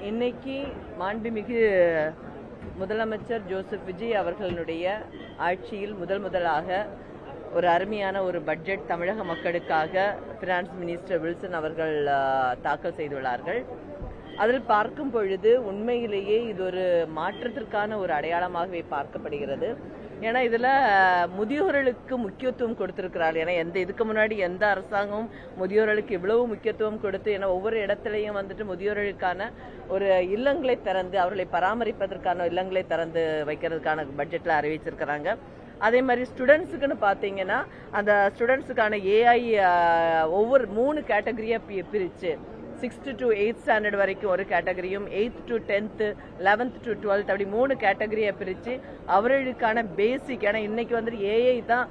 இன்னைக்கு மாண்புமிகு முதலமைச்சர் ஜோசப் விஜய் அவர்களுடைய ஆட்சியில் முதலாக ஒரு அருமையான ஒரு பட்ஜெட் தமிழக மக்களுக்காக ஃபினான்ஸ் மினிஸ்டர் வில்சன் அவர்கள் தாக்கல் செய்துள்ளார்கள். அதில் பார்க்கும் பொழுது உண்மையிலேயே இது ஒரு மாற்றத்திற்கான ஒரு அடையாளமாகவே பார்க்கப்படுகிறது. ஏன்னா இதில் முதியோர்களுக்கு முக்கியத்துவம் கொடுத்திருக்கிறார். ஏன்னா இதுக்கு முன்னாடி எந்த அரசாங்கமும் முதியோர்களுக்கு இவ்வளவு முக்கியத்துவம் கொடுத்து, ஏன்னா ஒவ்வொரு இடத்துலையும் வந்துட்டு முதியோர்களுக்கான ஒரு இல்லங்களை திறந்து அவர்களை பராமரிப்பதற்கான இல்லங்களை திறந்து வைக்கிறதுக்கான பட்ஜெட்டில் அறிவிச்சிருக்கிறாங்க. அதே மாதிரி ஸ்டூடெண்ட்ஸுக்குன்னு பார்த்தீங்கன்னா அந்த ஸ்டூடெண்ட்ஸுக்கான ஏஐ ஒவ்வொரு 3 கேட்டகரியாக பிரித்து 6th to 8th ஸ்டாண்டர்ட் வரைக்கும் ஒரு கேட்டகரியும் 8th to 10th 11th to 12th அப்படி 3 கேட்டகரியை பிரித்து அவர்களுக்கான பேசிக், ஏன்னா இன்னைக்கு வந்துட்டு ஏஐ தான்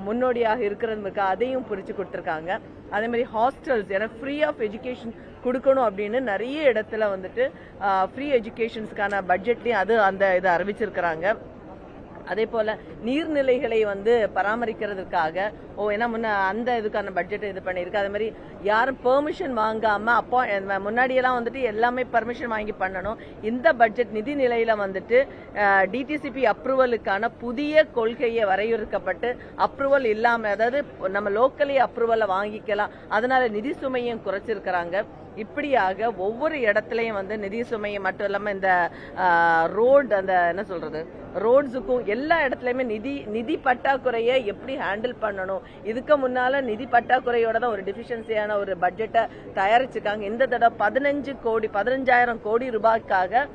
முன்னோடியாக இருக்கிறது, அதையும் பிரித்து கொடுத்துருக்காங்க. அதே மாதிரி ஹாஸ்டல்ஸ், ஏன்னா ஃப்ரீ ஆஃப் எஜுகேஷன் கொடுக்கணும் அப்படின்னு நிறைய இடத்துல வந்துட்டு ஃப்ரீ எஜுகேஷன்ஸ்க்கான பட்ஜெட்லையும் அந்த இதை அறிவிச்சிருக்கிறாங்க. அதே போல நீர்நிலைகளை பராமரிக்கிறதுக்காக ஏன்னா அந்த இதுக்கான பட்ஜெட் இது பண்ணியிருக்கு. அதே மாதிரி யாரும் பெர்மிஷன் வாங்காம முன்னாடியெல்லாம் வந்துட்டு எல்லாமே பெர்மிஷன் வாங்கி பண்ணணும். இந்த பட்ஜெட் நிதி நிலையில டிடிசிபி அப்ரூவலுக்கான புதிய கொள்கையை வரையறுக்கப்பட்டு அப்ரூவல் இல்லாம, அதாவது நம்ம லோக்கலி அப்ரூவலை வாங்கிக்கலாம், அதனால நிதி சுமையும் குறைச்சிருக்கிறாங்க. இப்படியாக ஒவ்வொரு இடத்துலையும் நிதி சுமையை மட்டும் இல்லாம இந்த ரோடு என்ன சொல்றது ரோட்ஸுக்கும் எல்லா இடத்துலயுமே நிதி பற்றாக்குறையை எப்படி ஹேண்டில் பண்ணணும். இதுக்கு முன்னால நிதி பற்றாக்குறையோட தான் ஒரு டிஃபிஷியன்சியான ஒரு பட்ஜெட்டை தயாரிச்சிருக்காங்க. இந்த தடவை 15,000 கோடி ரூபாய்க்காக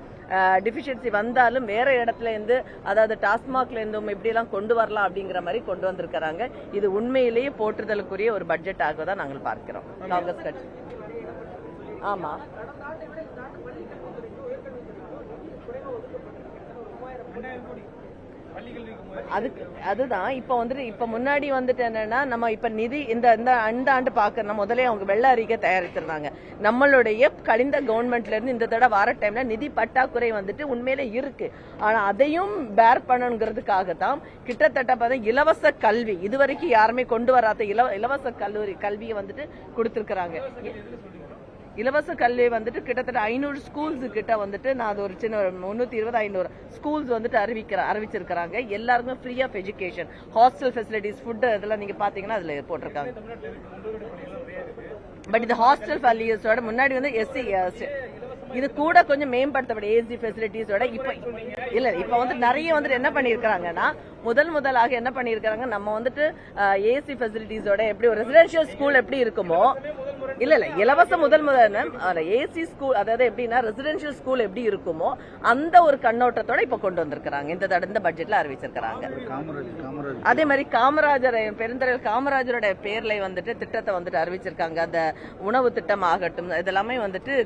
டிஃபிஷியன்சி வந்தாலும் வேற இடத்துல இருந்து, அதாவது டாஸ்மாக்ல இருந்தும் இப்படி எல்லாம் கொண்டு வரலாம் அப்படிங்கிற மாதிரி கொண்டு வந்திருக்கிறாங்க. இது உண்மையிலேயே போற்றுதலுக்குரிய ஒரு பட்ஜெட்டாக தான் நாங்கள் பார்க்கிறோம் காங்கிரஸ் கட்சி. ஆமா, அதுதான் இப்ப முன்னாடி என்னன்னா நம்ம இப்ப நிதி இந்த ஆண்டு பாக்குறோம். முதலே அவங்க வெள்ள அறிக்கை தயாரிச்சிருந்தாங்க. நம்மளுடைய கழிந்த கவர்மெண்ட்ல இருந்து இந்த தடவை வர டைம்ல நிதி பற்றாக்குறை உண்மையில இருக்கு. ஆனா அதையும் பேர் பண்ணணுங்கிறதுக்காக தான் கிட்டத்தட்ட இலவச கல்வி, இதுவரைக்கும் யாருமே கொண்டு வராத இலவச கல்வியை கொடுத்திருக்கிறாங்க. இலவச கல்வி கிட்டத்தட்ட 500 ஸ்கூல்ஸ் கிட்ட நான் அது ஒரு சின்ன 320-500 ஸ்கூல்ஸ் அறிவிச்சிருக்கிறாங்க. எல்லாருக்கும் free of education, hostel facilities, food இதெல்லாம் நீங்க பாத்தீங்கன்னா அதுல போட்டிருக்காங்க. பட் இந்த ஹாஸ்டல் ஃபெசிலிட்டிஸோட முன்னாடி எஸ்சி இது கூட கொஞ்சம் மேம்படுத்தப்பட்ட ஏசி ஃபெசிலிட்டிஸோட இப்ப நிறைய என்ன பண்ணிருக்காங்கன்னா முதலாக என்ன பண்ணிருக்காங்க, நம்ம ஏசி ஃபெசிலிட்டிஸோட எப்படி ஒரு ரெசிடென்ஷியல் ஸ்கூல் எப்படி இருக்குமோ, இல்ல இலவச முதல் ஏசி ஸ்கூல், அதாவது எப்படின்னா ரெசிடென்ஷியல் ஸ்கூல் எப்படி இருக்குமோ அந்த ஒரு கண்ணோட்டத்தோட இப்ப கொண்டு வந்திருக்காங்க. இந்த பட்ஜெட்ல அறிவிச்சிருக்காங்க. அதே மாதிரி பெருந்தலைவர் காமராஜரோட பேர்ல திட்டத்தை அறிவிச்சிருக்காங்க. அந்த உணவு திட்டம் ஆகட்டும், இதெல்லாமே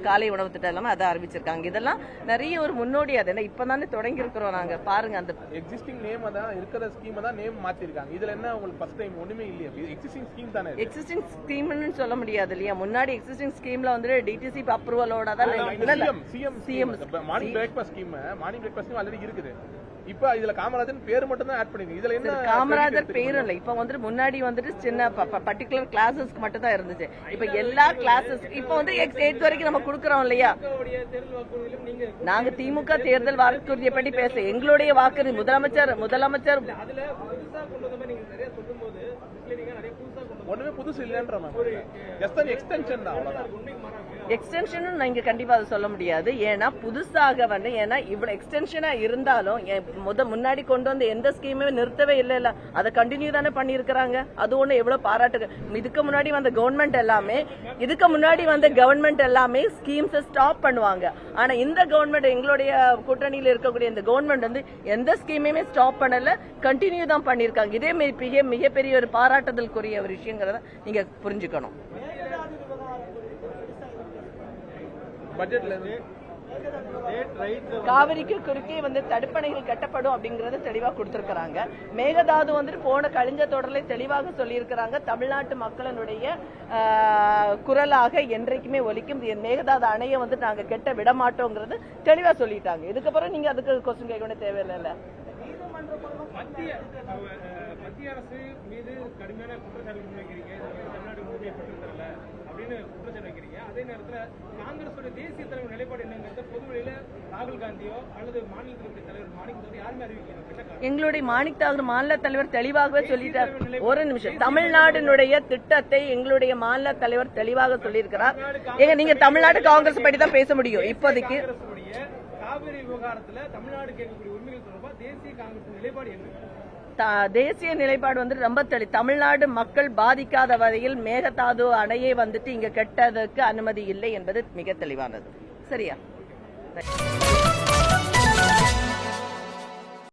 காலை உணவு திட்டம் எல்லாமே அதை அறிவிச்சிருக்காங்க. இதெல்லாம் நிறைய ஒரு முன்னோடி. அது இப்பதானே தொடங்கி இருக்கிறோம் நாங்க. பாருங்க, அந்த எக்ஸிஸ்டிங் நேம் அதான் இருக்கிற ஸ்கீம் தான் நேம் மாத்திருக்காங்க. இதுல என்ன உங்களுக்கு ஃபர்ஸ்ட் டைம் ஒண்ணுமே இல்லையா? எக்ஸிஸ்டிங் ஸ்கீம் தானே. எக்ஸிஸ்டிங் ஸ்கீம்னு சொல்ல முடியாது இல்லையா? முன்னாடி எக்ஸிஸ்டிங் ஸ்கீம்ல டிடிசி அப்ரூவலோட தான் CM morning breakfast scheme already இருக்குது. இப்ப இதுல காமராஜர் பேர் மட்டும் தான் ஆட் பண்ணிருக்கீங்க. இதுல என்ன காமராஜர் பேரும் இல்ல. இப்ப முன்னாடி சின்ன பர்டிகுலர் கிளாஸஸ்க்கு மட்டும் தான் இருந்துச்சு. இப்ப எல்லா கிளாஸஸ் இப்ப 8th வரைக்கும் நம்ம கொடுக்கறோம் இல்லையா? நாங்க திமுக தேர்தல் வாக்குறுதியை பற்றி பேச எங்களுடைய வாக்குறுதி முதலமைச்சர் ஒண்ணுமே புதுசு இல்லன்ற எக்ஸ்டென்ஷன் நீங்க கண்டிப்பா அதை சொல்ல முடியாது. ஏன்னா புதுசாக ஏன்னா இவ்வளவு எக்ஸ்டென்ஷனா இருந்தாலும் முன்னாடி கொண்டு வந்த எந்த ஸ்கீமே நிறுத்தவே இல்ல, அதை கண்டினியூ தானே பண்ணிருக்காங்க. அது ஒண்ணு எவ்வளவு பாராட்டு. இதுக்கு முன்னாடி வந்த கவர்மெண்ட் எல்லாமே ஸ்கீம்ஸ் ஸ்டாப் பண்ணுவாங்க. ஆனா இந்த கவர்மெண்ட், எங்களுடைய கூட்டணியில் இருக்கக்கூடிய இந்த கவர்மெண்ட் எந்த ஸ்கீமையுமே ஸ்டாப் பண்ணல, கண்டினியூ தான் பண்ணிருக்காங்க. இதே மிகப்பெரிய ஒரு பாராட்டுதலுக்குரிய ஒரு விஷயங்கிறத நீங்க புரிஞ்சுக்கணும். காவிரிக்கு குறுக்கே தடுப்பணைகள் கட்டப்படும் அப்படிங்கறத தெளிவா கொடுத்திருக்காங்க. மேகதாது கழிஞ்ச தொடர்ல தெளிவாக சொல்லி இருக்கிறாங்க. தமிழ்நாட்டு மக்களினுடைய குரலாக என்றைக்குமே ஒலிக்கும். மேகதாது அணையை நாங்க கெட்ட விட மாட்டோங்கிறது தெளிவா சொல்லிட்டாங்க. இதுக்கப்புறம் நீங்க அதுக்கு கொஸ்டின் கேட்க வேண்டிய தேவையில்லை. மத்திய அரசு மீது கடுமையான குற்றச்சாட்டு முன்வைக்கிறீங்க. தமிழ்நாடு அப்படின்னு குற்றச்சாட்டு வைக்கிறீங்க. அதே நேரத்துல காங்கிரஸோட தேசிய தலைவர் நிலைப்பாடு என்னங்கிறத பொதுவெளியில ராகுல் காந்தியோ அல்லது மாநிலத்தினுடைய தலைவர் மாணிக் தாகூர் யாருமே அறிவிக்கிறாங்க. எங்களுடைய மாணிக் தாகூர் மாநில தலைவர் தெளிவாகவே சொல்லிட்டார். ஒரு நிமிஷம், தமிழ்நாட்டினுடைய திட்டத்தை எங்களுடைய மாநில தலைவர் தெளிவாக சொல்லியிருக்கிறார். நீங்க தமிழ்நாடு காங்கிரஸ் படி தான் பேச முடியும் இப்போதைக்கு. காவிரி விவகாரத்துல தமிழ்நாடு கேட்கக்கூடிய உரிமைகள் தொடர்பாக தேசிய காங்கிரஸ் நிலைப்பாடு என்ன? தேசிய நிலைப்பாடு வந்து ரொம்ப தமிழ்நாடு மக்கள் பாதிக்காத வரையில் மேகதாது அணையை வந்துட்டு இங்க கெட்டதற்கு அனுமதி இல்லை என்பது மிக தெளிவானது. சரியா?